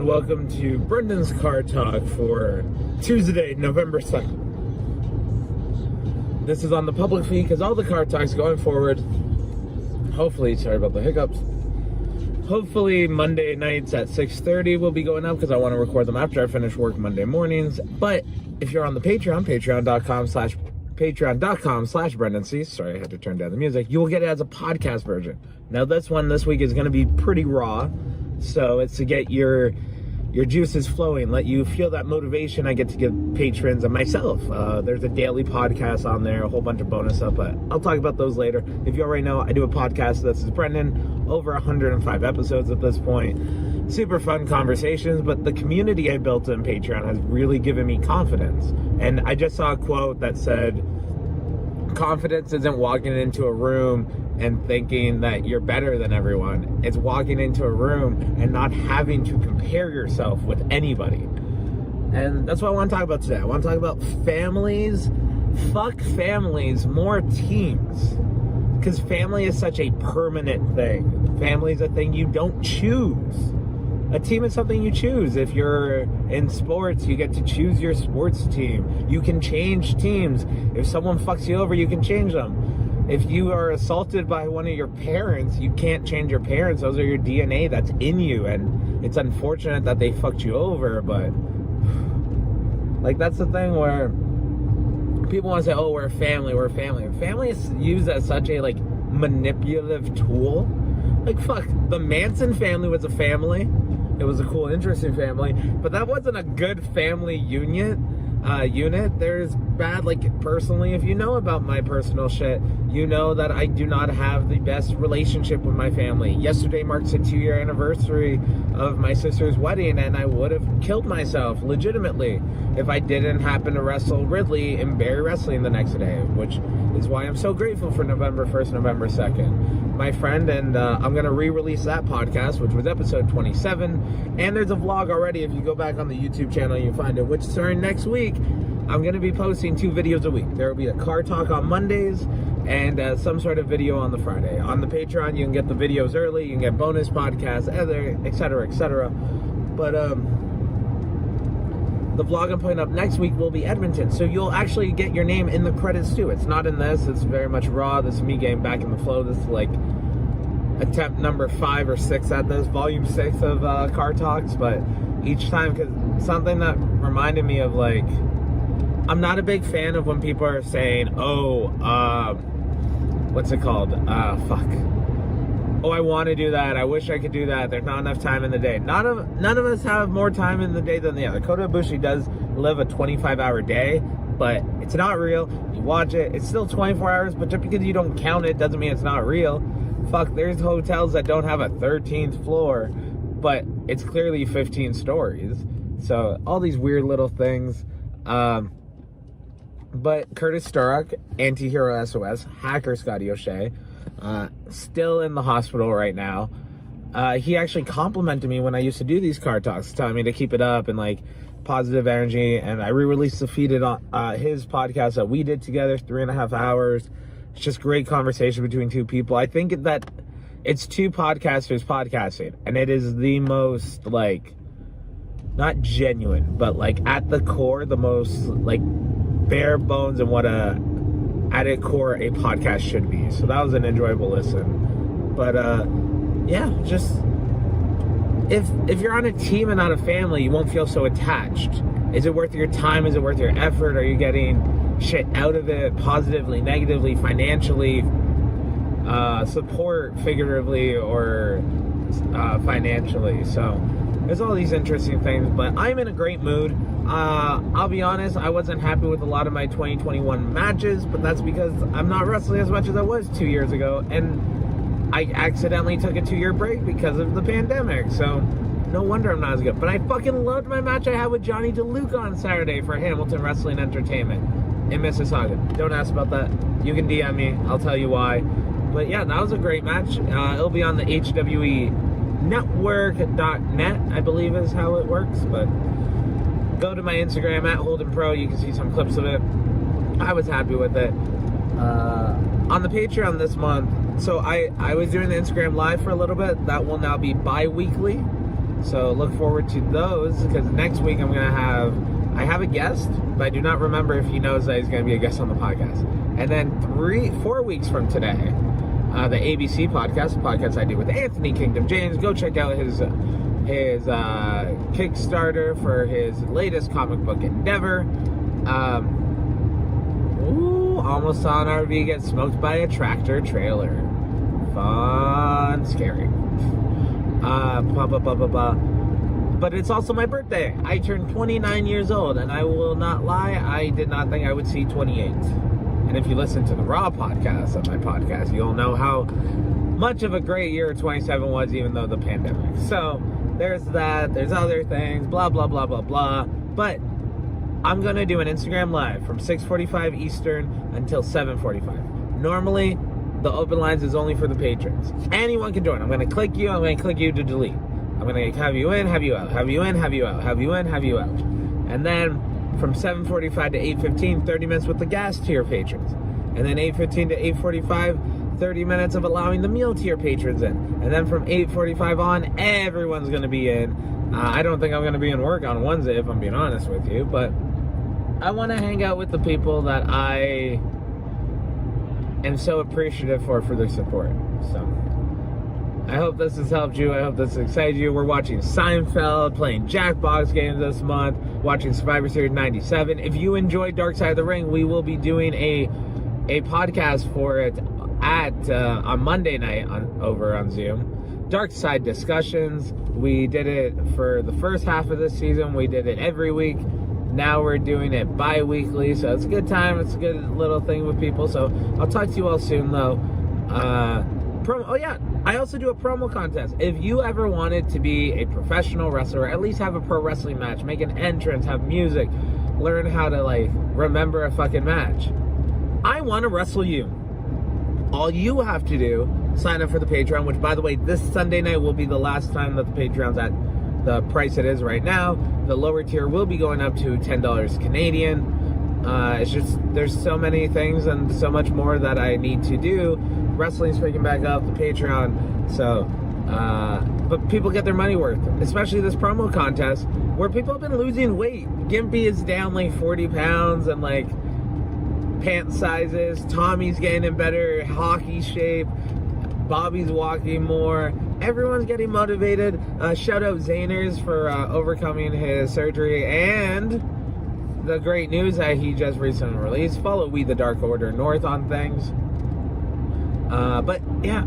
and welcome to Brendan's Car Talk for Tuesday, November 2nd. This is on the public feed because all the car talks going forward, hopefully, sorry about the hiccups, hopefully Monday nights at 6:30 will be going up because I want to record them after I finish work Monday mornings. But if you're on the Patreon, patreon.com/Brendan C. Sorry, I had to turn down the music. You will get it as a podcast version. Now this one this week is going to be pretty raw. So it's to get your juices flowing, let you feel that motivation I get to give patrons and myself. There's a daily podcast on there, a whole bunch of bonus stuff, but I'll talk about those later. If you already know, I do a podcast. This is Brendone, over 105 episodes at this point. Super fun conversations, but the community I built on Patreon has really given me confidence. And I just saw a quote that said, confidence isn't walking into a room and thinking that you're better than everyone. It's walking into a room and not having to compare yourself with anybody. And that's what I want to talk about today. I want to talk about families. Fuck families, more teams. Because family is such a permanent thing. Family is a thing you don't choose. A team is something you choose. If you're in sports, you get to choose your sports team. You can change teams. If someone fucks you over, you can change them. If you are assaulted by one of your parents, you can't change your parents. Those are your DNA that's in you. And it's unfortunate that they fucked you over, but like that's the thing where people want to say, oh, we're a family, we're a family. Family is used as such a like manipulative tool. Like fuck, the Manson family was a family. It was a cool, interesting family, but that wasn't a good family unit. There's bad, like personally, if you know about my personal shit, you know that I do not have the best relationship with my family. Yesterday marks a 2-year anniversary of my sister's wedding, and I would have killed myself legitimately if I didn't happen to wrestle Ridley in Barry Wrestling the next day, which is why I'm so grateful for November 1st, November 2nd. My friend, and I'm going to re-release that podcast, which was episode 27, and there's a vlog already. If you go back on the YouTube channel, you find it, which starting next week, I'm going to be posting 2 videos a week. There will be a car talk on Mondays and some sort of video on the Friday. On the Patreon, you can get the videos early, you can get bonus podcasts, etc., etc. But the vlog I'm putting up next week will be Edmonton, so you'll actually get your name in the credits too. It's not in this, it's very much raw. This is me getting back in the flow. This is like attempt number 5 or 6 at this, volume 6 of car talks, but each time, because something that reminded me of like, I'm not a big fan of when people are saying, oh, what's it called? Fuck. Oh, I want to do that. I wish I could do that. There's not enough time in the day. None of us have more time in the day than the other. Kota Ibushi does live a 25-hour day, but it's not real. You watch it, it's still 24 hours, but just because you don't count it doesn't mean it's not real. Fuck, there's hotels that don't have a 13th floor, but it's clearly 15 stories. So all these weird little things. But Curtis Sturrock, Anti-Hero SOS, hacker Scotty O'Shea, still in the hospital right now. He actually complimented me when I used to do these car talks, telling me to keep it up and like positive energy. And I re-released the feed on his podcast that we did together, 3.5 hours. It's just great conversation between 2 people. I think that it's 2 podcasters podcasting, and it is the most like, not genuine, but like at the core, the most like bare bones and what at its core a podcast should be. So that was an enjoyable listen. But yeah, just if you're on a team and not a family, you won't feel so attached. Is it worth your time? Is it worth your effort? Are you getting shit out of it, positively, negatively, financially, support figuratively or financially? So there's all these interesting things, but I'm in a great mood. I'll be honest, I wasn't happy with a lot of my 2021 matches, but that's because I'm not wrestling as much as I was 2 years ago, and I accidentally took a 2-year break because of the pandemic, so no wonder I'm not as good. But I fucking loved my match I had with Johnny DeLuca on Saturday for Hamilton Wrestling Entertainment in Mississauga. Don't ask about that. You can DM me. I'll tell you why. But yeah, that was a great match. It'll be on the HWE network.net, I believe is how it works, but go to my Instagram at HoldenPro. You can see some clips of it. I was happy with it. On the Patreon this month, so I was doing the Instagram live for a little bit. That will now be bi-weekly. So look forward to those, because next week I have a guest, but I do not remember if he knows that he's going to be a guest on the podcast. And then 4 weeks from today, the ABC podcast, the podcast I do with Anthony Kingdom James. Go check out his Kickstarter for his latest comic book endeavor. Almost saw an RV get smoked by a tractor trailer. Fun, scary. But it's also my birthday. I turned 29 years old, and I will not lie, I did not think I would see 28. And if you listen to the Raw podcast of my podcast, you'll know how much of a great year 27 was, even though the pandemic. So there's that, there's other things, blah, blah, blah, blah, blah. But I'm going to do an Instagram Live from 6:45 Eastern until 7:45. Normally, the open lines is only for the patrons. Anyone can join. I'm going to click you. I'm going to click you to delete. I'm going to have you in, have you out, have you in, have you out, have you in, have you out. And then from 7:45 to 8:15, 30 minutes with the gas tier patrons. And then 8:15 to 8:45, 30 minutes of allowing the meal tier patrons in. And then from 8:45 on, everyone's going to be in. I don't think I'm going to be in work on Wednesday, if I'm being honest with you. But I want to hang out with the people that I am so appreciative for their support. So I hope this has helped you. I hope this excited you. We're watching Seinfeld, playing Jackbox games this month, watching Survivor Series 97. If you enjoyed Dark Side of the Ring, we will be doing a podcast for it on Monday night over on Zoom. Dark Side Discussions. We did it for the first half of this season. We did it every week. Now we're doing it bi-weekly, so it's a good time. It's a good little thing with people. So I'll talk to you all soon, though. I also do a promo contest. If you ever wanted to be a professional wrestler, at least have a pro wrestling match, make an entrance, have music, learn how to, remember a fucking match, I want to wrestle you. All you have to do, sign up for the Patreon, which, by the way, this Sunday night will be the last time that the Patreon's at the price it is right now. The lower tier will be going up to $10 Canadian. It's just, there's so many things and so much more that I need to do. Wrestling's picking back up, the Patreon. So, but people get their money worth, especially this promo contest where people have been losing weight. Gimpy is down 40 pounds and pant sizes. Tommy's getting in better hockey shape. Bobby's walking more. Everyone's getting motivated. Shout out Zayners for overcoming his surgery, and the great news that he just recently released. Follow We the Dark Order North on things. But yeah,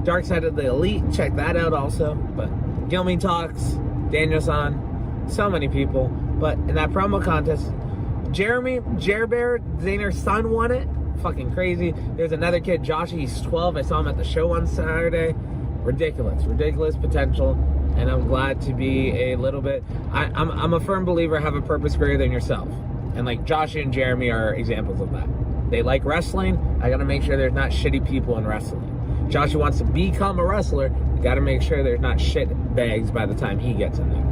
Dark Side of the Elite, check that out also. But Gilmy Talks, Daniel-san, so many people. But in that promo contest, Jeremy, Jerbear, Zayner's son won it. Fucking crazy. There's another kid, Josh, he's 12. I saw him at the show on Saturday. Ridiculous potential. And I'm glad to be a little bit, I'm a firm believer, have a purpose greater than yourself. And Josh and Jeremy are examples of that. They like wrestling. I gotta make sure there's not shitty people in wrestling. Josh, who wants to become a wrestler, you gotta make sure there's not shit bags by the time he gets in there.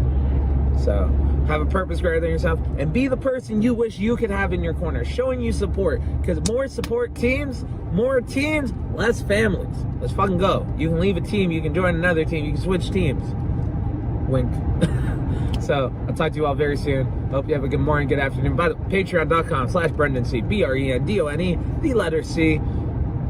So, have a purpose greater than yourself, and be the person you wish you could have in your corner, showing you support. Because more support teams, more teams, less families. Let's fucking go. You can leave a team, you can join another team, you can switch teams. Wink. So, I'll talk to you all very soon. Hope you have a good morning, good afternoon. By the patreon.com/BrendoneC, BRENDONE, the letter C.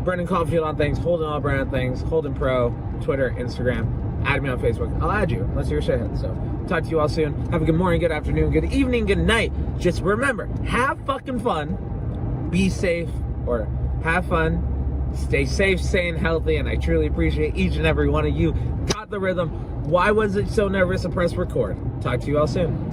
Brendan Caulfield on things, Holden All Brand things, Holden Pro, Twitter, Instagram. Add me on Facebook. I'll add you, unless you're a shithead. So, talk to you all soon. Have a good morning, good afternoon, good evening, good night. Just remember, have fucking fun. Be safe, or have fun. Stay safe, sane, healthy, and I truly appreciate each and every one of you. Got the rhythm. Why was it so nervous to press record? Talk to you all soon.